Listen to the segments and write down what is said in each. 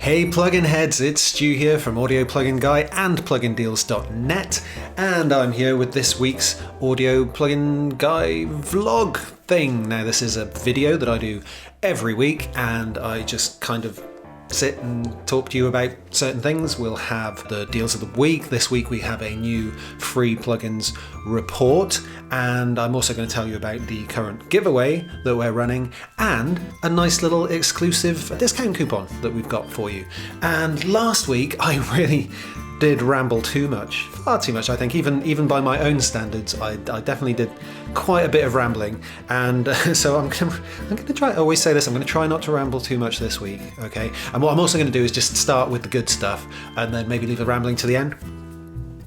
Hey plugin heads, it's Stu here from Audio Plugin Guy and plugindeals.net, and I'm here with this week's Audio Plugin Guy vlog thing. Now this is a video that I do every week and I just kind of sit and talk to you about certain things. We'll have the deals of the week. This week we have a new free plugins report, and I'm also going to tell you about the current giveaway that we're running and a nice little exclusive discount coupon that we've got for you. And last week I really did ramble too much, far too much I think, even by my own standards. I definitely did quite a bit of rambling, and so I'm gonna try, I always say this, I'm gonna try not to ramble too much this week, okay? And what I'm also gonna do is just start with the good stuff and then maybe leave the rambling to the end.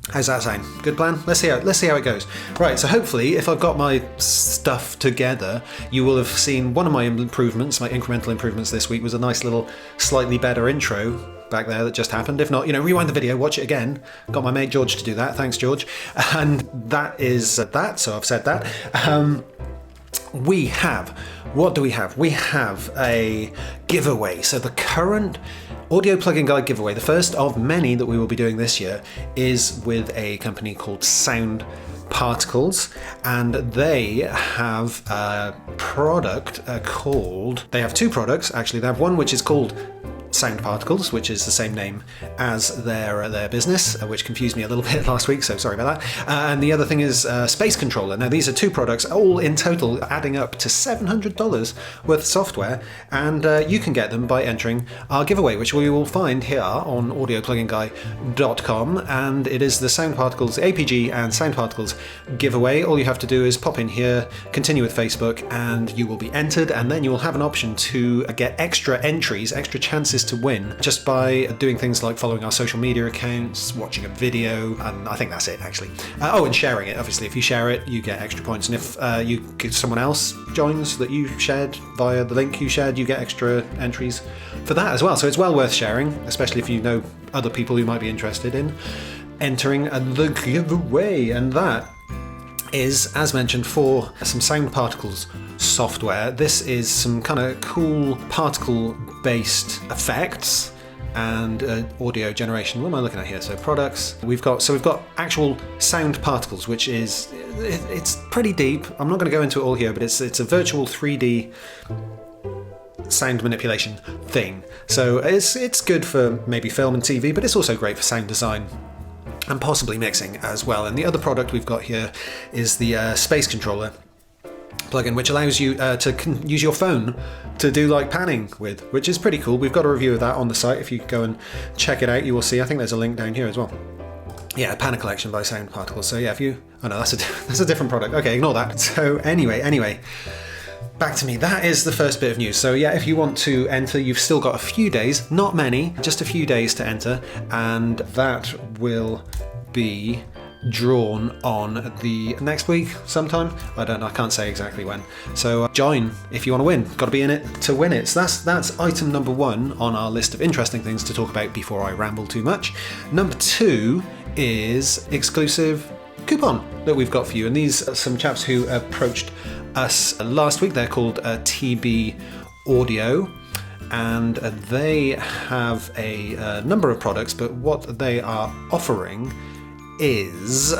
How's that sound? Good plan? Let's see how it goes. Right, so hopefully if I've got my stuff together, you will have seen one of my improvements, my incremental improvements this week was a nice little slightly better intro back there that just happened. If not, rewind the video, watch it again. Got my mate George to do that, thanks George. And that is that, so I've said that. What do we have? We have a giveaway. So the current Audio Plugin Guide giveaway, the first of many that we will be doing this year, is with a company called Sound Particles, and they have a product called, they have two products actually. They have one which is called Sound Particles, which is the same name as their business, which confused me a little bit last week, so sorry about that. And the other thing is Space Controller. Now these are two products, all in total adding up to $700 worth of software, and you can get them by entering our giveaway, which we will find here on audiopluginguy.com, and it is the Sound Particles APG and Sound Particles giveaway. All you have to do is pop in here, continue with Facebook, and you will be entered, and then you will have an option to get extra entries, extra chances to win, just by doing things like following our social media accounts, watching a video, and I think that's it actually. And sharing it. Obviously, if you share it, you get extra points, and if someone else joins that you shared via the link you shared, you get extra entries for that as well. So it's well worth sharing, especially if you know other people who might be interested in entering the giveaway. And that is, as mentioned, for some Sound Particles software. This is some kind of cool particle-based effects and audio generation. What am I looking at here? So products. We've got actual sound particles, which is it's pretty deep. I'm not going to go into it all here, but it's a virtual 3D sound manipulation thing. So it's good for maybe film and TV, but it's also great for sound design and possibly mixing as well. And the other product we've got here is the Space Controller plugin, which allows you to use your phone to do like panning with, which is pretty cool. We've got a review of that on the site. If you go and check it out, you will see. I think there's a link down here as well. Yeah, Panner Collection by Sound Particles. So yeah, if you, oh no, that's a different product. Okay, ignore that. So anyway. Back to me. That is the first bit of news. So yeah, if you want to enter, you've still got a few days, not many, just a few days to enter, and that will be drawn on the next week sometime. I can't say exactly when. So join if you want to win. Got to be in it to win it. So that's item number one on our list of interesting things to talk about before I ramble too much. Number two is exclusive coupon that we've got for you, and these are some chaps who approached us last week. They're called TB Audio, and they have a number of products, but what they are offering is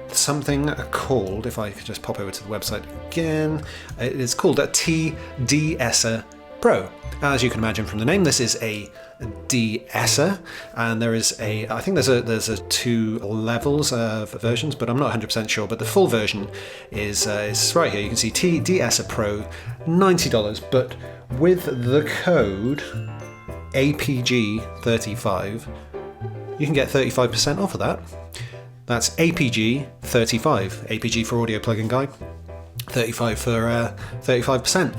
something called, if I could just pop over to the website again, it's called a T-DE-ESSER Pro. As you can imagine from the name, this is a de-esser, and there is I think there's a two levels of versions, but I'm not 100% sure. But the full version is right here. You can see T-DE-ESSER Pro, $90, but with the code APG35, you can get 35% off of that. That's APG35, APG for Audio Plugin Guide, 35 for 35%.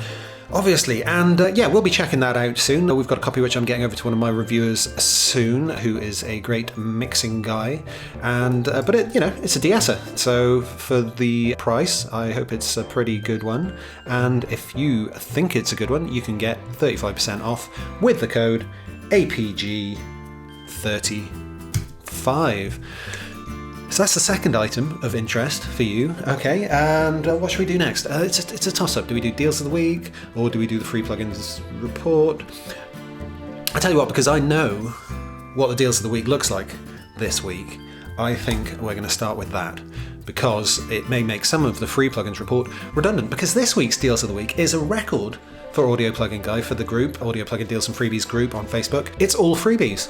Obviously, and we'll be checking that out soon. We've got a copy which I'm getting over to one of my reviewers soon, who is a great mixing guy, and but it's a de-esser, so for the price, I hope it's a pretty good one. And if you think it's a good one, you can get 35% off with the code APG35. So that's the second item of interest for you. Okay, and what should we do next? It's a toss-up. Do we do deals of the week, or do we do the free plugins report? I tell you what, because I know what the deals of the week looks like this week, I think we're going to start with that, because it may make some of the free plugins report redundant, because this week's deals of the week is a record for Audio Plugin Guy, for the group, Audio Plugin Deals and Freebies group on Facebook. It's all freebies.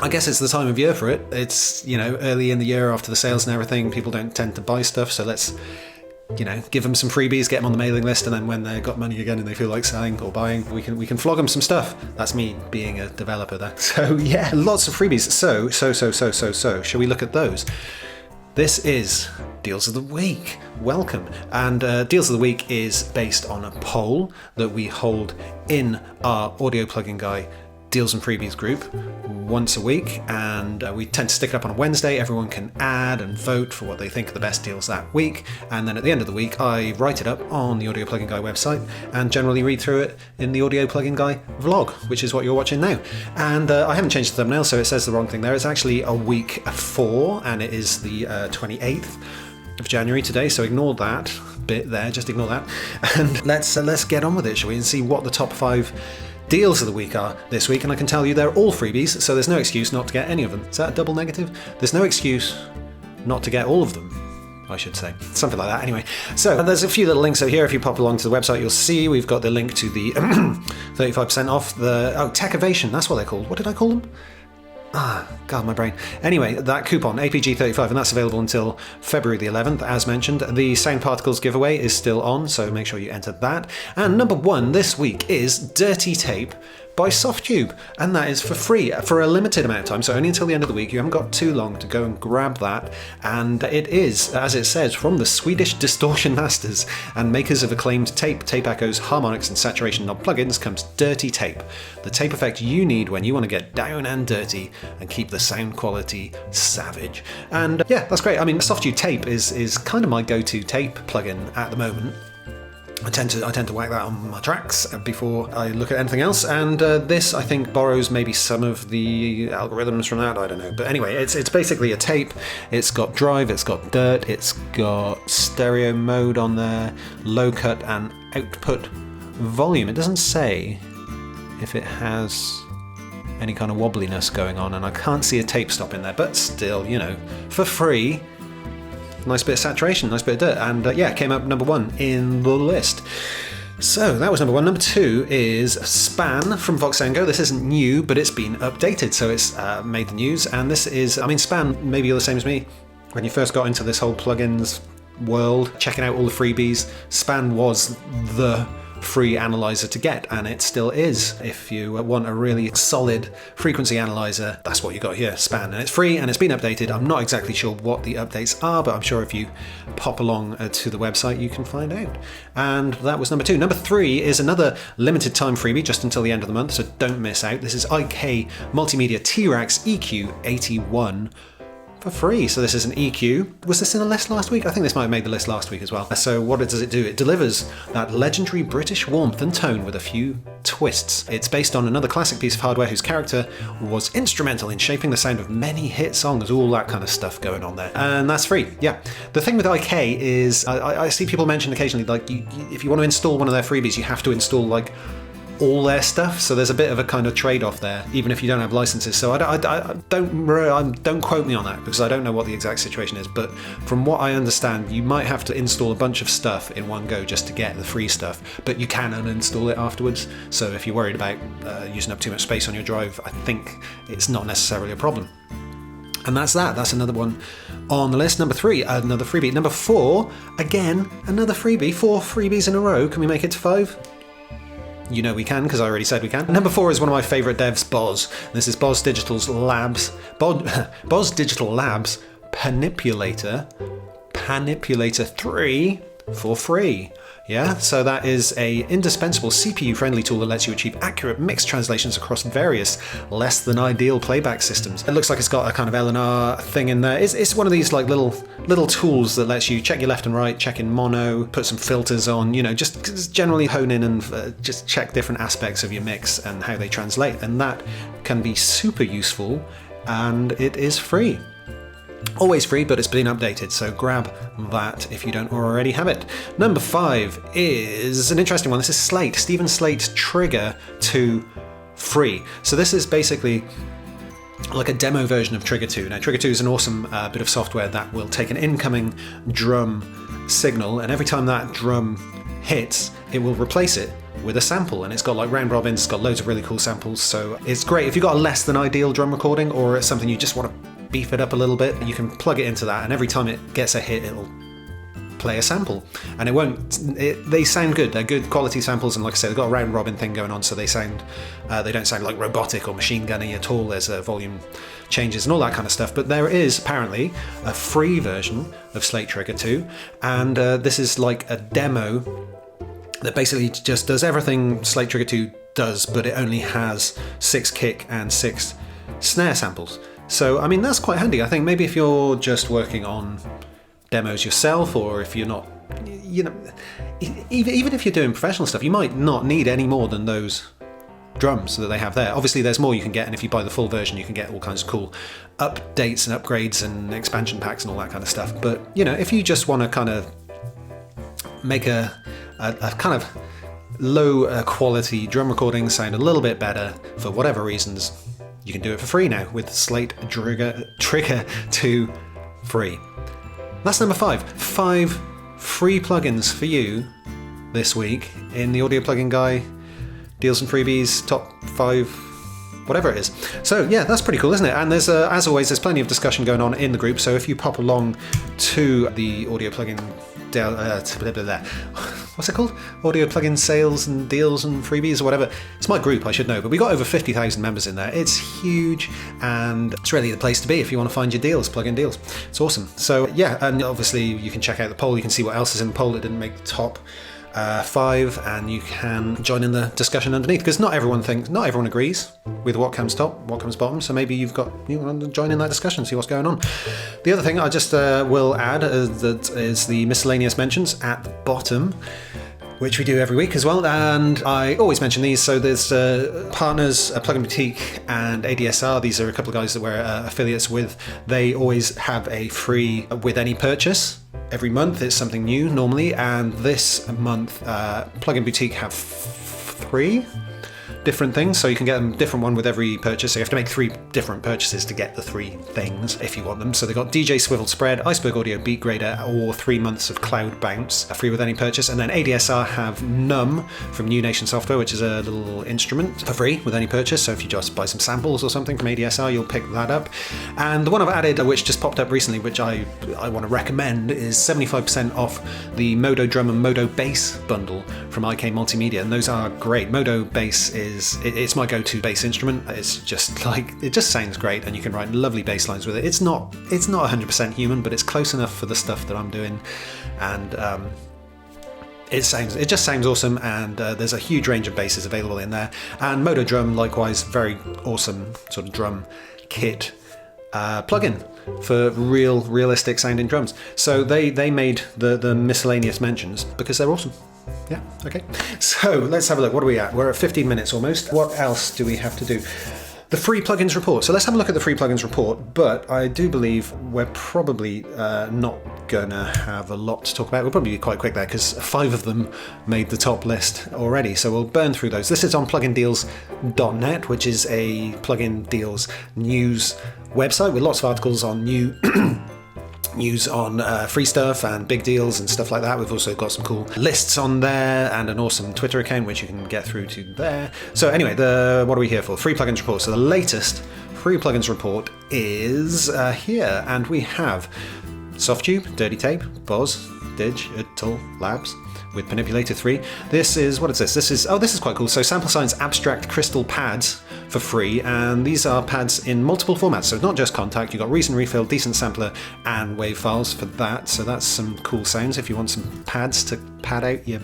I guess it's the time of year for it. It's, early in the year after the sales and everything, people don't tend to buy stuff, so let's give them some freebies, get them on the mailing list, and then when they've got money again and they feel like selling or buying, we can flog them some stuff. That's me being a developer there. So yeah, lots of freebies. So, shall we look at those? This is Deals of the Week. Welcome. And Deals of the Week is based on a poll that we hold in our Audio Plugin Guy Deals and Freebies group once a week, and we tend to stick it up on a Wednesday. Everyone can add and vote for what they think are the best deals that week, and then at the end of the week I write it up on the Audio Plugin Guy website and generally read through it in the Audio Plugin Guy vlog, which is what you're watching now. And I haven't changed the thumbnail, so it says the wrong thing there. It's actually a week 4, and it is the 28th of January today, so ignore that bit there, just ignore that, and let's get on with it, shall we, and see what the top 5 deals of the week are this week. And I can tell you they're all freebies, so there's no excuse not to get any of them. Is that a double negative? There's no excuse not to get all of them, I should say. Something like that, anyway. So there's a few little links over here. If you pop along to the website, you'll see we've got the link to the 35% off the Techivation, that's what they're called. What did I call them? God, my brain. Anyway, that coupon, APG35, and that's available until February the 11th, as mentioned. The Sound Particles giveaway is still on, so make sure you enter that. And number 1 this week is Dirty Tape by Softube, and that is for free for a limited amount of time, so only until the end of the week. You haven't got too long to go and grab that, and it is, as it says, from the Swedish distortion masters and makers of acclaimed tape echoes, harmonics and saturation knob plugins comes Dirty Tape, the tape effect you need when you want to get down and dirty and keep the sound quality savage. And yeah, that's great. I mean, Softube Tape is kind of my go-to tape plugin at the moment. I tend to whack that on my tracks before I look at anything else, and this I think borrows maybe some of the algorithms from that, I don't know. But anyway, it's basically a tape. It's got drive, it's got dirt, it's got stereo mode on there, low cut and output volume. It doesn't say if it has any kind of wobbliness going on, and I can't see a tape stop in there, but still, for free. Nice bit of saturation, nice bit of dirt, and yeah, it came up number 1 in the list. So that was number 1. Number 2 is SPAN from Voxengo. This isn't new, but it's been updated, so it's made the news. And this is, SPAN, maybe you're the same as me. When you first got into this whole plugins world, checking out all the freebies, SPAN was the free analyzer to get, and it still is. If you want a really solid frequency analyzer, that's what you got here, SPAN, and it's free and it's been updated. I'm not exactly sure what the updates are, but I'm sure if you pop along to the website you can find out. And that was number 2. Number 3 is another limited time freebie just until the end of the month, so don't miss out. This is IK Multimedia T-Rex EQ81 for free. So this is an EQ. Was this in the list last week? I think this might have made the list last week as well. So what does it do? It delivers that legendary British warmth and tone with a few twists. It's based on another classic piece of hardware whose character was instrumental in shaping the sound of many hit songs, all that kind of stuff going on there. And that's free. Yeah. The thing with IK is I see people mention occasionally, like, if you want to install one of their freebies, you have to install like all their stuff, so there's a bit of a kind of trade-off there, even if you don't have licenses. So don't quote me on that, because I don't know what the exact situation is, but from what I understand, you might have to install a bunch of stuff in one go just to get the free stuff, but you can uninstall it afterwards. So if you're worried about using up too much space on your drive, I think it's not necessarily a problem. And that's another one on the list. Number 3, another freebie. Number 4, again, another freebie. 4 freebies in a row. Can we make it to 5? You know we can, because I already said we can. Number 4 is one of my favourite devs, Boz. This is Boz Digital Labs Panipulator 3 for free. Yeah, so that is a indispensable CPU-friendly tool that lets you achieve accurate mix translations across various less than ideal playback systems. It looks like it's got a kind of L&R thing in there. It's one of these like little tools that lets you check your left and right, check in mono, put some filters on, just generally hone in and just check different aspects of your mix and how they translate. And that can be super useful, and it is free. Always free, but it's been updated, so grab that if you don't already have it. Number 5 is an interesting one. This is Slate, Stephen Slate's trigger to free. So this is basically like a demo version of Trigger 2. Now Trigger 2 is an awesome bit of software that will take an incoming drum signal, and every time that drum hits, it will replace it with a sample, and it's got like round robins, it's got loads of really cool samples, so it's great. If you've got a less than ideal drum recording, or it's something you just want to beef it up a little bit, you can plug it into that, and every time it gets a hit, it'll play a sample, and they sound good. They're good quality samples, and like I said, they've got a round robin thing going on, so they don't sound like robotic or machine gunny at all. There's volume changes and all that kind of stuff. But there is apparently a free version of Slate Trigger 2, and this is like a demo that basically just does everything Slate Trigger 2 does, but it only has 6 kick and 6 snare samples. So I mean, that's quite handy. I think maybe if you're just working on demos yourself, or if you're not, even if you're doing professional stuff, you might not need any more than those drums that they have there. Obviously there's more you can get, and if you buy the full version you can get all kinds of cool updates and upgrades and expansion packs and all that kind of stuff. But if you just want to kind of make a kind of low quality drum recording sound a little bit better for whatever reasons, you can do it for free now with Slate Trigger 2 free. That's number 5. 5 free plugins for you this week in the Audio Plugin Guy Deals and Freebies top 5, whatever it is. So yeah, that's pretty cool, isn't it? And there's, as always, there's plenty of discussion going on in the group. So if you pop along to the Audio Plugin what's it called? Audio Plugin Sales and Deals and Freebies or whatever. It's my group, I should know, but we got over 50,000 members in there. It's huge, and it's really the place to be if you want to find your deals, plugin deals. It's awesome. So yeah, and obviously you can check out the poll. You can see what else is in the poll that didn't make the top 5, and you can join in the discussion underneath, because not everyone agrees with what comes top, what comes bottom. So maybe you want to join in that discussion, see what's going on. The other thing I just will add that is the miscellaneous mentions at the bottom, which we do every week as well, and I always mention these. So there's partners, Plugin Boutique and ADSR. These are a couple of guys that we're affiliates with. They always have a free with any purchase. Every month it's something new normally, and this month Plugin Boutique have 3 different things, so you can get them different one with every purchase. So you have to make 3 different purchases to get the 3 things if you want them. So they've got DJ Swivel Spread, Iceberg Audio Beat Grader, or 3 months of Cloud Bounce, free with any purchase. And then ADSR have Num from New Nation Software, which is a little instrument for free with any purchase. So if you just buy some samples or something from ADSR, you'll pick that up. And the one I've added, which just popped up recently, which I want to recommend, is 75% off the Modo Drum and Modo Bass bundle from IK Multimedia, and those are great. Modo Bass it's my go-to bass instrument. It's just like, it just sounds great, and you can write lovely bass lines with it. It's not 100% human, but it's close enough for the stuff that I'm doing, and it just sounds awesome. And there's a huge range of basses available in there. And Modo Drum, likewise, very awesome sort of drum kit plugin for realistic sounding drums. So they made the miscellaneous mentions because they're awesome. Yeah, okay. So let's have a look. What are we at? We're at 15 minutes almost. What else do we have to do? The free plugins report. So let's have a look at the free plugins report, but I do believe we're probably not gonna have a lot to talk about. We'll probably be quite quick there because 5 of them made the top list already, so we'll burn through those. This is on plugindeals.net, which is a plugin deals news website with lots of articles on news on free stuff and big deals and stuff like that. We've also got some cool lists on there and an awesome Twitter account which you can get through to there. So anyway, what are we here for? Free plugins report. So the latest free plugins report is here, and we have Softube, Dirty Tape, Boz, Digital Labs with Panipulator 3. This is, what is this? This is quite cool. So Sample Science Abstract Crystal pads for free, and these are pads in multiple formats. So it's not just Contact, you've got Reason Refill, Decent Sampler, and WAV files for that. So that's some cool sounds if you want some pads to pad out your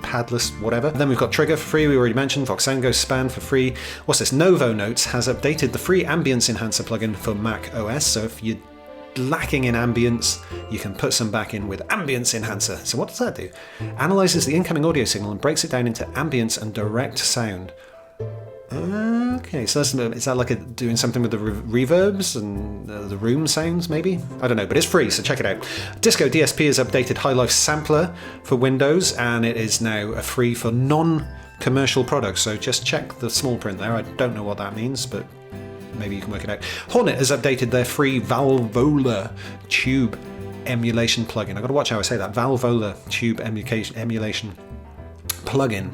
padless whatever. Then we've got Trigger for free, we already mentioned. Voxengo SPAN for free. What's this? Novo Notes has updated the free Ambience Enhancer plugin for Mac OS. So if you're lacking in ambience, you can put some back in with Ambience Enhancer. So what does that do? Analyzes the incoming audio signal and breaks it down into ambience and direct sound. Okay, so is that like doing something with the reverbs and the room sounds, maybe? I don't know, but it's free, so check it out. Disco DSP has updated High Life Sampler for Windows, and it is now free for commercial product. So just check the small print there. I don't know what that means, but maybe you can work it out. Hornet has updated their free Valvola tube emulation plugin. I've got to watch how I say that. Valvola tube emulation plugin.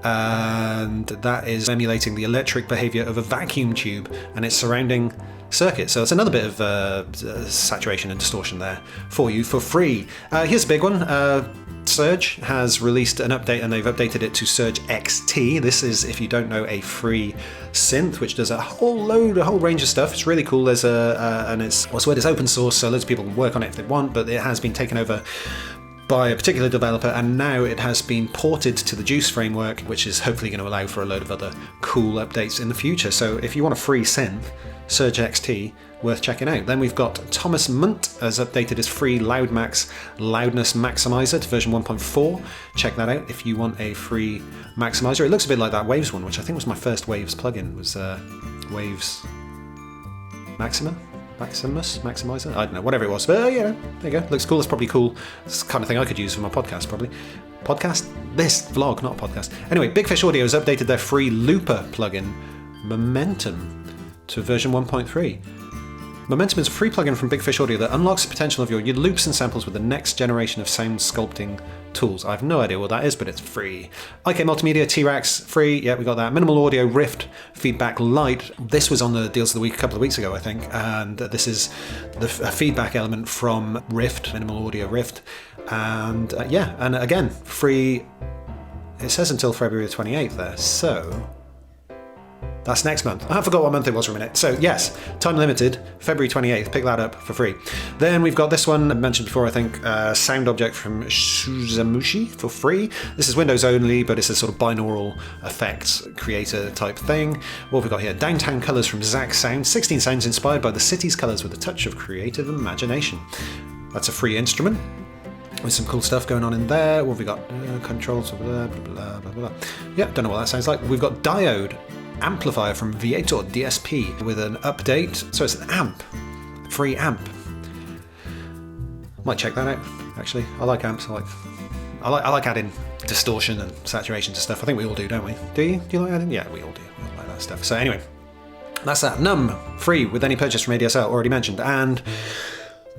And that is emulating the electric behavior of a vacuum tube and its surrounding circuit. So it's another bit of saturation and distortion there for you for free. Here's a big one. Surge has released an update, and they've updated it to Surge XT. This is, if you don't know, a free synth which does a whole range of stuff. It's really cool. There's and it's open source, so loads of people can work on it if they want, but it has been taken over by a particular developer, and now it has been ported to the Juice framework, which is hopefully going to allow for a load of other cool updates in the future. So if you want a free synth, Surge XT, worth checking out. Then we've got Thomas Munt has updated his free LoudMax loudness maximizer to version 1.4. Check that out if you want a free maximizer. It looks a bit like that Waves one, which I think was my first Waves plugin, was Waves Maximizer? I don't know, whatever it was. But yeah, there you go. Looks cool. It's probably cool. It's the kind of thing I could use for my podcast, probably. Podcast? This vlog, not a podcast. Anyway, Big Fish Audio has updated their free looper plugin, Momentum, to version 1.3. Momentum is a free plugin from Big Fish Audio that unlocks the potential of your loops and samples with the next generation of sound sculpting tools. I have no idea what that is, but it's free. IK Multimedia, T-Rax, free. Yeah, we got that. Minimal Audio, Rift, Feedback Lite. This was on the Deals of the Week a couple of weeks ago, I think, and this is a feedback element from Rift, Minimal Audio Rift. And yeah, and again, free. It says until February the 28th there, so that's next month. I forgot what month it was for a minute. So yes, time limited, February 28th, pick that up for free. Then we've got this one, I mentioned before I think, Sound Object from Suzamushi for free. This is Windows only, but it's a sort of binaural effects creator type thing. What have we got here? Downtown Colours from Zack Sound, 16 sounds inspired by the city's colours with a touch of creative imagination. That's a free instrument with some cool stuff going on in there. What have we got? Controls, blah, blah, blah, blah. Yeah, don't know what that sounds like. We've got Diode Amplifier from Viator DSP with an update. So it's an amp, free amp. Might check that out, actually. I like amps. I like adding distortion and saturation to stuff. I think we all do, don't we? Do you? Do you like adding? Yeah, we all do. We all like that stuff. So anyway, that's that. Num, free with any purchase from ADSL, already mentioned. And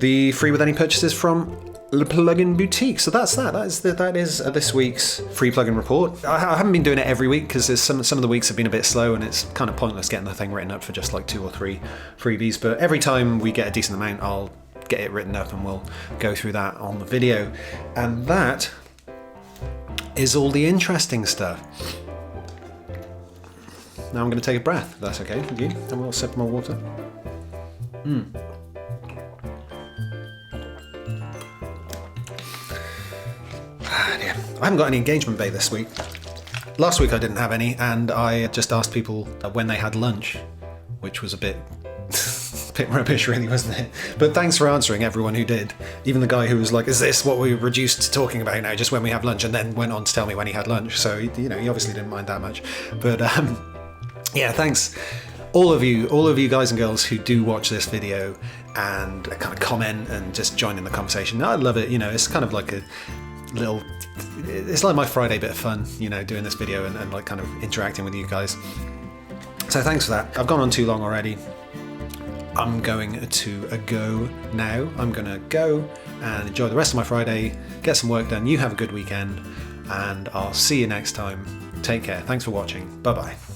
the free with any purchases from the Plugin Boutique. So that's that. That is this week's free plugin report. I haven't been doing it every week because some of the weeks have been a bit slow, and it's kind of pointless getting the thing written up for just like 2 or 3 freebies. But every time we get a decent amount, I'll get it written up and we'll go through that on the video. And that is all the interesting stuff. Now I'm going to take a breath, if that's okay with you. And we'll sip more water. I haven't got any engagement bait this week. Last week I didn't have any, and I just asked people when they had lunch, which was a bit rubbish really, wasn't it? But thanks for answering, everyone who did. Even the guy who was like, is this what we're reduced to talking about now, just when we have lunch, and then went on to tell me when he had lunch. So, you know, he obviously didn't mind that much. But yeah, thanks. All of you guys and girls who do watch this video and kind of comment and just join in the conversation. I love it. You know, it's kind of like it's like my Friday bit of fun, you know, doing this video and like kind of interacting with you guys. So thanks for that. I've gone on too long already. I'm going to go now. I'm going to go and enjoy the rest of my Friday, get some work done. You have a good weekend, and I'll see you next time. Take care. Thanks for watching. Bye-bye.